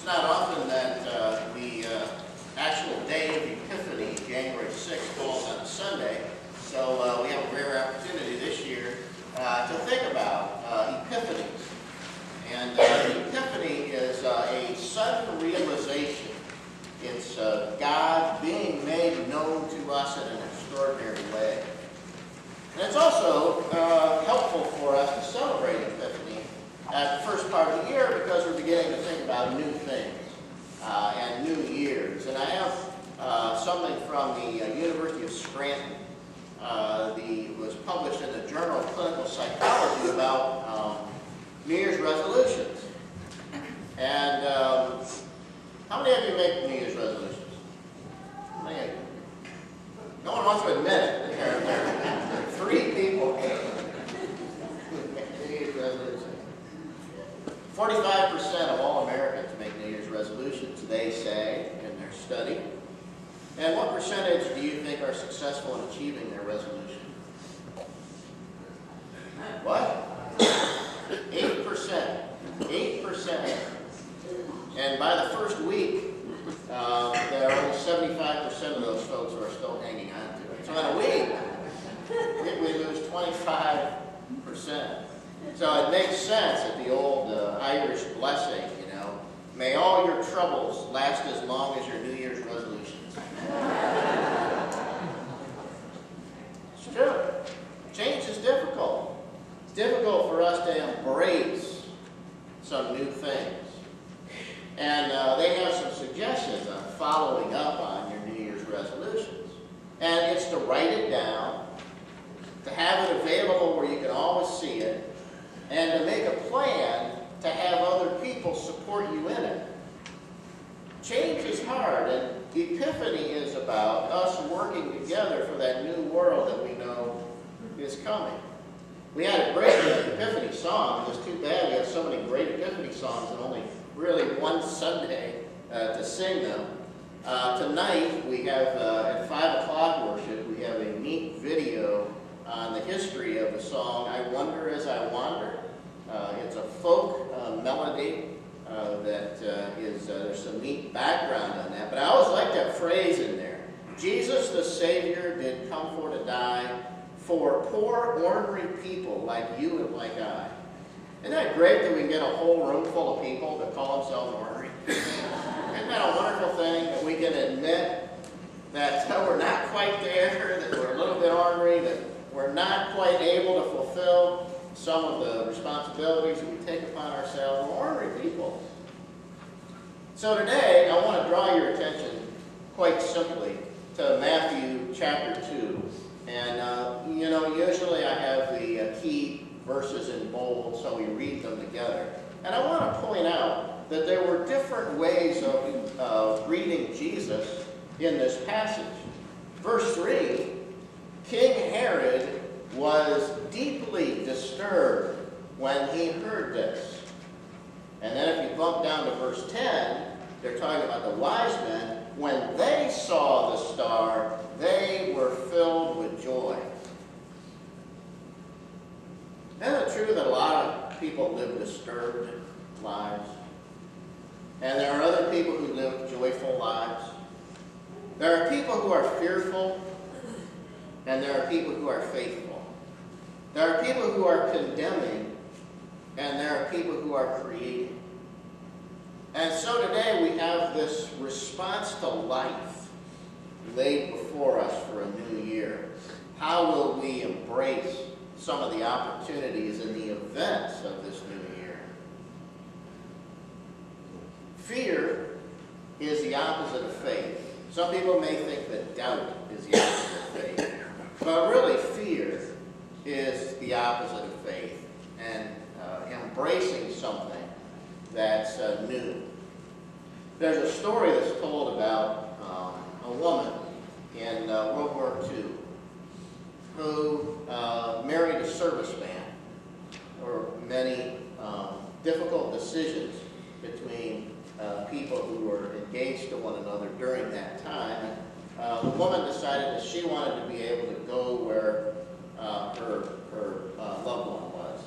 It's not often that the actual day of Epiphany, January 6th, falls on a Sunday, so we have a rare opportunity this year to think about Epiphanies. And Epiphany is a sudden realization. It's God being made known to us in an extraordinary way. And it's also helpful for us to celebrate Epiphany at the first part of the year because we're beginning to think about new things and new years. And I have something from the University of Scranton. It was published in the Journal of Clinical Psychology about New Year's resolutions. And how many of you make New Year's resolutions? How many of you? No one wants to admit it. There are 3 people make New Year's resolutions. 45% of all Americans make New Year's resolutions, they say, in their study. And what percentage do you think are successful in achieving their resolution? What? 8%. 8%. And by the first week, there are only 75% of those folks who are still hanging on to it. So in a week, we lose 25%. So it makes sense that the old Irish blessing, may all your troubles last as long as your New Year's resolutions. It's true. Change is difficult. It's difficult for us to embrace some new things. And they have some suggestions on following up on your New Year's resolutions. And it's to write it down, to have it available where you can always see it, and to make a plan to have other people support you in it. Change is hard, and Epiphany is about us working together for that new world that we know is coming. We had a great Epiphany song. It was too bad we have so many great Epiphany songs and only really one Sunday to sing them. Tonight we have, at 5 o'clock worship, we have a neat video on the history of the song, I Wonder As I Wander. It's a folk melody that there's some neat background on that. But I always like that phrase in there. Jesus the Savior did come for to die for poor, ornery people like you and like I. Isn't that great that we can get a whole room full of people that call themselves ornery? Isn't that a wonderful thing that we can admit that we're not quite there, that we're a little bit ornery, that we're not quite able to fulfill some of the responsibilities that we take upon ourselves. We're ornery people. So today, I want to draw your attention quite simply to Matthew chapter 2. And, usually I have the key verses in bold, so we read them together. And I want to point out that there were different ways of reading Jesus in this passage. Verse 3, King Herod was deeply disturbed when he heard this. And then if you bump down to verse 10, they're talking about the wise men. When they saw the star, they were filled with joy. Isn't it true that a lot of people live disturbed lives? And there are other people who live joyful lives. There are people who are fearful, and there are people who are faithful. There are people who are condemning, and there are people who are creating. And so today we have this response to life laid before us for a new year. How will we embrace some of the opportunities and the events of this new year? Fear is the opposite of faith. Some people may think that doubt is the opposite of faith. But really, fear is the opposite of faith. And embracing something that's new. There's a story that's told about a woman in World War II who married a serviceman. There were many difficult decisions between people who were engaged to one another during that time. The woman decided that she wanted to be able to go where her loved one was.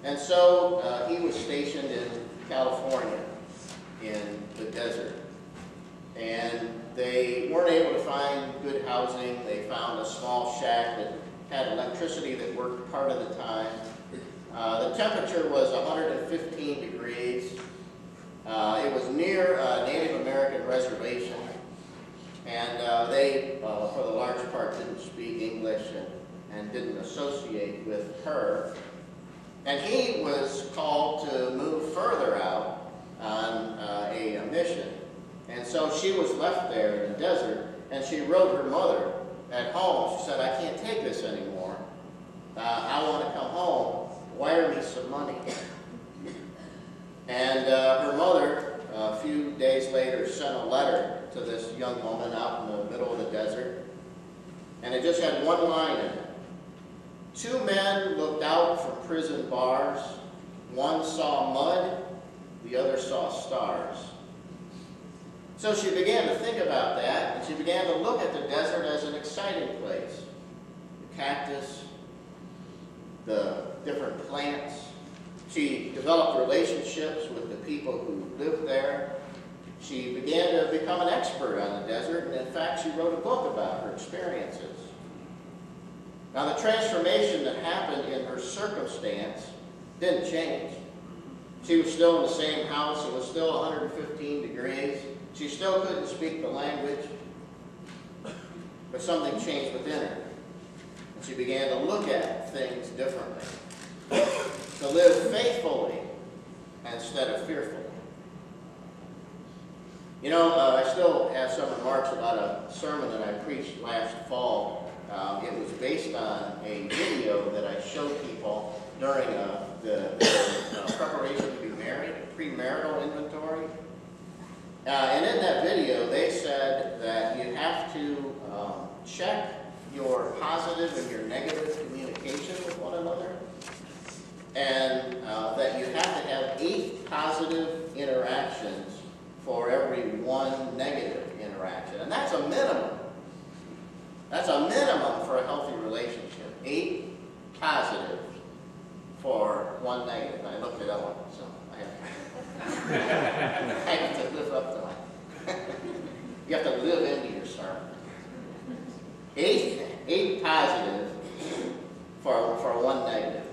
And so he was stationed in California. in the desert. And they weren't able to find good housing. They found a small shack that had electricity that worked part of the time. The temperature was 115 degrees. It was near a Native American reservation. And they, for the large part, didn't speak English and didn't associate with her. And he was called to move further out on a mission. And so she was left there in the desert, and she wrote her mother at home. She said, "I can't take this anymore. I want to come home. Wire me some money." And her mother, a few days later, sent a letter to this young woman out in the middle of the desert. And it just had one line in it. "Two men looked out from prison bars. One saw mud, the other saw stars." So she began to think about that, and she began to look at the desert as an exciting place. The cactus, the different plants. She developed relationships with the people who lived there. She began to become an expert on the desert, and in fact, she wrote a book about her experiences. Now, the transformation that happened in her circumstance didn't change. She was still in the same house. It was still 115 degrees. She still couldn't speak the language, but something changed within her. And she began to look at things differently, to live faithfully instead of fearfully. You know, I still have some remarks about a sermon that I preached last fall. It was based on a video that I showed people during the preparation to be married, a premarital inventory. And in that video, they said that you have to check your positive and your negative communication with one another, and that you have to have 8 positive interactions for every 1 negative interaction. And that's a minimum. That's a minimum for a healthy relationship. 8 positive for 1 negative. And I looked it up, so I have to live up to it. You have to live into your sermon. 8 positive for 1 negative.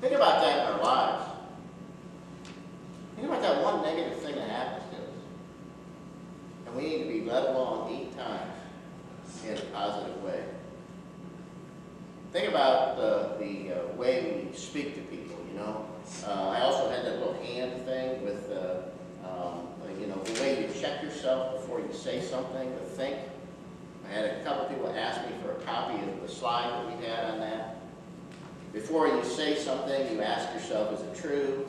Think about that in our lives. Think about that 1 negative thing that happens to us. And we need to be led along 8 times in a positive way. Think about the way we speak to people, you know. I also had that little hand thing with, you know, the way you check yourself before you say something, to think. I had a couple people ask me for a copy of the slide that we had on that. Before you say something, you ask yourself, is it true?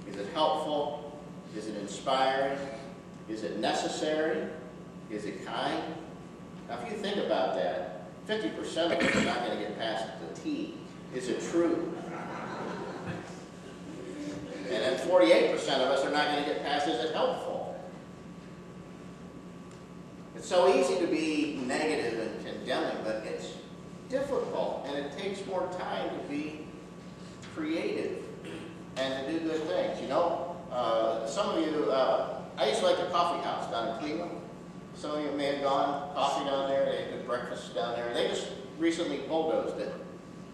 Is it helpful? Is it inspiring? Is it necessary? Is it kind? Now, if you think about that, 50% of us are not going to get past the T. Is it true? And then 48% of us are not going to get past, is it helpful? It's so easy to be negative and condemning, but it's difficult, and it takes more time to be creative and to do good things. You know, some of you, I used to like the coffee house down in Cleveland. Some of you may have gone coffee down there. They had good breakfast down there. They just recently bulldozed it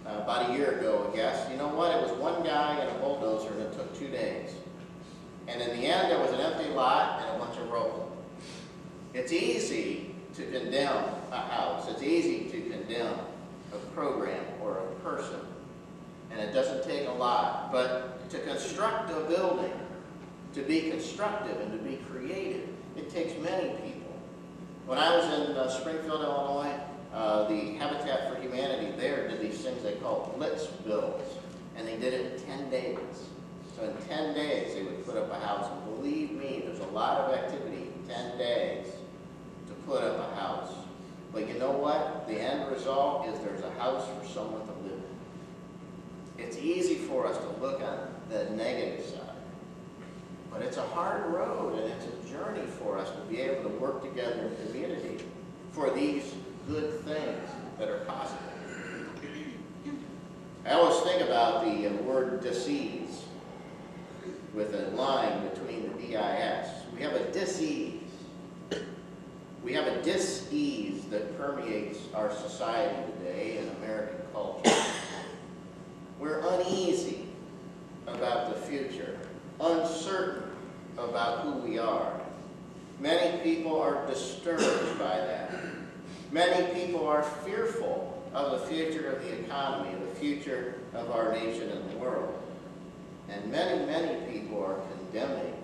about a year ago, I guess. You know what? It was one guy and a bulldozer, and it took 2 days. And in the end, there was an empty lot and a bunch of rubble. It's easy to condemn a house. It's easy to condemn a program or a person. And it doesn't take a lot. But to construct a building, to be constructive and to be creative, it takes many people. When I was in Springfield, Illinois, the Habitat for Humanity there did these things they call blitz builds. And they did it in 10 days. So in 10 days, they would put up a house. And believe me, there's a lot of activity in 10 days to put up a house. But you know what? The end result is there's a house for someone to live in. It's easy for us to look on the negative side. But it's a hard road, and it's a journey for us to be able to work together in community for these good things that are possible. I always think about the word disease. with a line between the D-I-S. We have a dis-ease. We have a dis-ease that permeates our society today in American culture. We're uneasy about the future, uncertain about who we are. Many people are disturbed by that. Many people are fearful of the future of the economy, the future of our nation and the world. And many, many people are condemning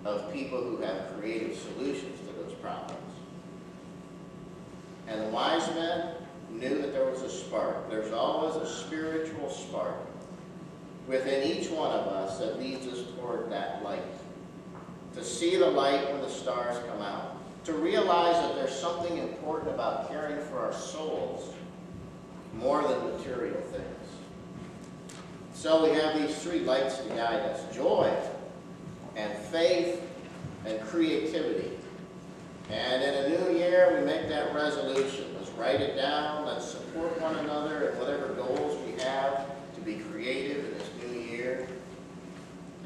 of people who have creative solutions to those problems. And the wise men knew that there was a spark. There's always a spiritual spark within each one of us that leads us toward that light. To see the light when the stars come out. To realize that there's something important about caring for our souls more than material things. So we have these three lights to guide us: joy and faith and creativity. And in a new year, we make that resolution. Let's write it down. Let's support one another in whatever goals we have to be creative in this new year.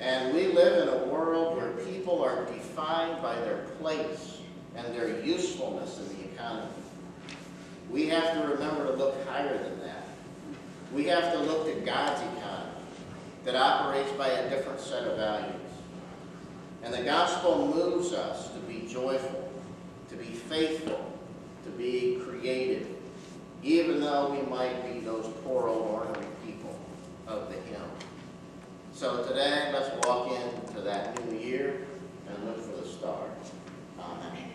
And we live in a world where people are defined by their place and their usefulness in the economy. We have to remember to look higher than that. We have to look to God's economy that operates by a different set of values. And the gospel moves us to be joyful, to be faithful, to be creative, even though we might be those poor old ordinary people of the hymn. So today, let's walk into that new year and look for the stars. Amen.